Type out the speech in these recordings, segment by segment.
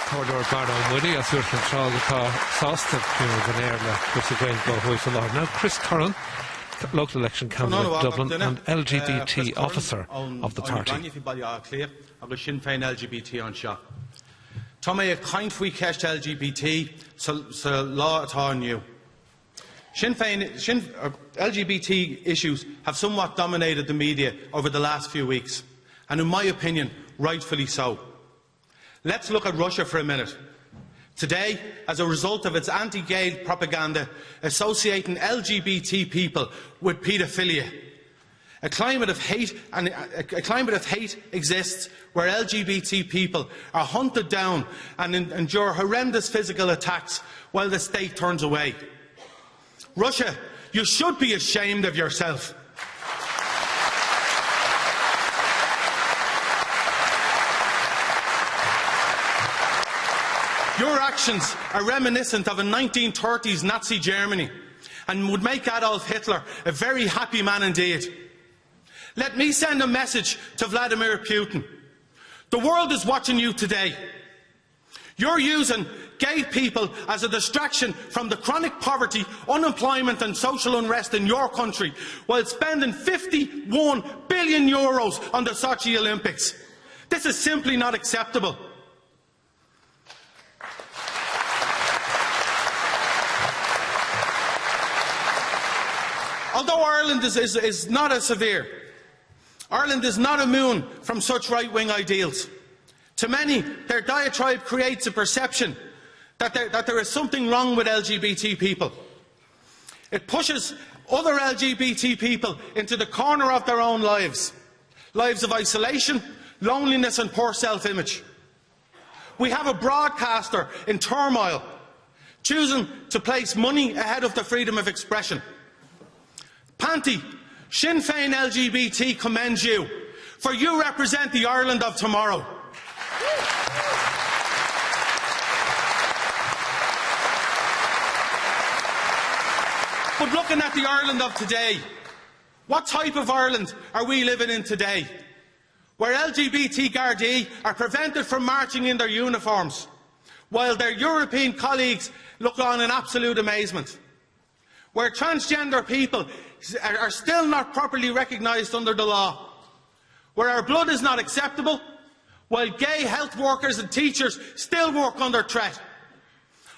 Corridor Barno Moody, as you're control the car, Sosta, an air, Chris Green, go hoist along. Now, Chris Curran, local election candidate Dublin and LGBT officer of the party. Sinn Féin LGBT on shot. Tommy a kind we catch LGBT, so law at all new. Sinn Féin LGBT issues have somewhat dominated the media over the last few weeks, and in my opinion, rightfully so. Let's look at Russia for a minute. Today, as a result of its anti-gay propaganda associating LGBT people with paedophilia, a climate of hate exists where LGBT people are hunted down and endure horrendous physical attacks while the state turns away. Russia, you should be ashamed of yourself. Your actions are reminiscent of a 1930s Nazi Germany and would make Adolf Hitler a very happy man indeed. Let me send a message to Vladimir Putin. The world is watching you today. You're using gay people as a distraction from the chronic poverty, unemployment and social unrest in your country, while spending €51 billion on the Sochi Olympics. This is simply not acceptable. Although Ireland is not as severe, Ireland is not immune from such right-wing ideals. To many, their diatribe creates a perception that there is something wrong with LGBT people. It pushes other LGBT people into the corner of their own lives, lives of isolation, loneliness and poor self-image. We have a broadcaster in turmoil, choosing to place money ahead of the freedom of expression. Panty, Sinn Féin LGBT commends you, for you represent the Ireland of tomorrow. But looking at the Ireland of today, what type of Ireland are we living in today? Where LGBT Gardaí are prevented from marching in their uniforms, while their European colleagues look on in absolute amazement. Where transgender people are still not properly recognised under the law. Where our blood is not acceptable, while gay health workers and teachers still work under threat.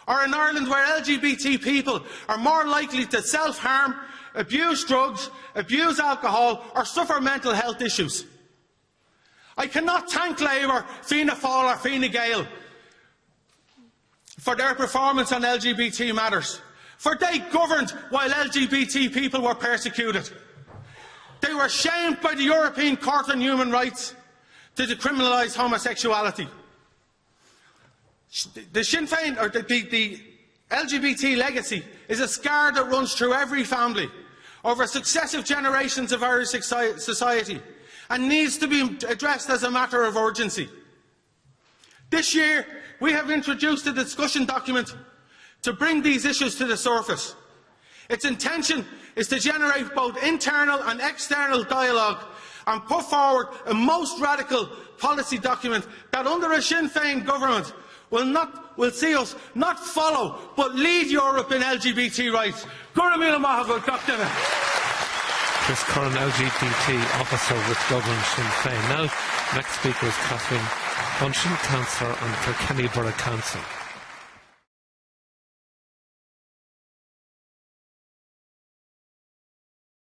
Or in Ireland where LGBT people are more likely to self-harm, abuse drugs, abuse alcohol or suffer mental health issues. I cannot thank Labour, Fianna Fáil or Fine Gael for their performance on LGBT matters, for they governed while LGBT people were persecuted. They were shamed by the European Court on Human Rights to decriminalise homosexuality. The Sinn Féin, or the LGBT legacy, is a scar that runs through every family, over successive generations of Irish society, and needs to be addressed as a matter of urgency. This year, we have introduced a discussion document to bring these issues to the surface. Its intention is to generate both internal and external dialogue and put forward a most radical policy document that, under a Sinn Féin government, will see us not follow but lead Europe in LGBT rights. Chris Curran, LGBT officer with Dublin Sinn Féin. Now, next speaker is Kathleen Bunchen, councillor on Kilkenny Borough Council.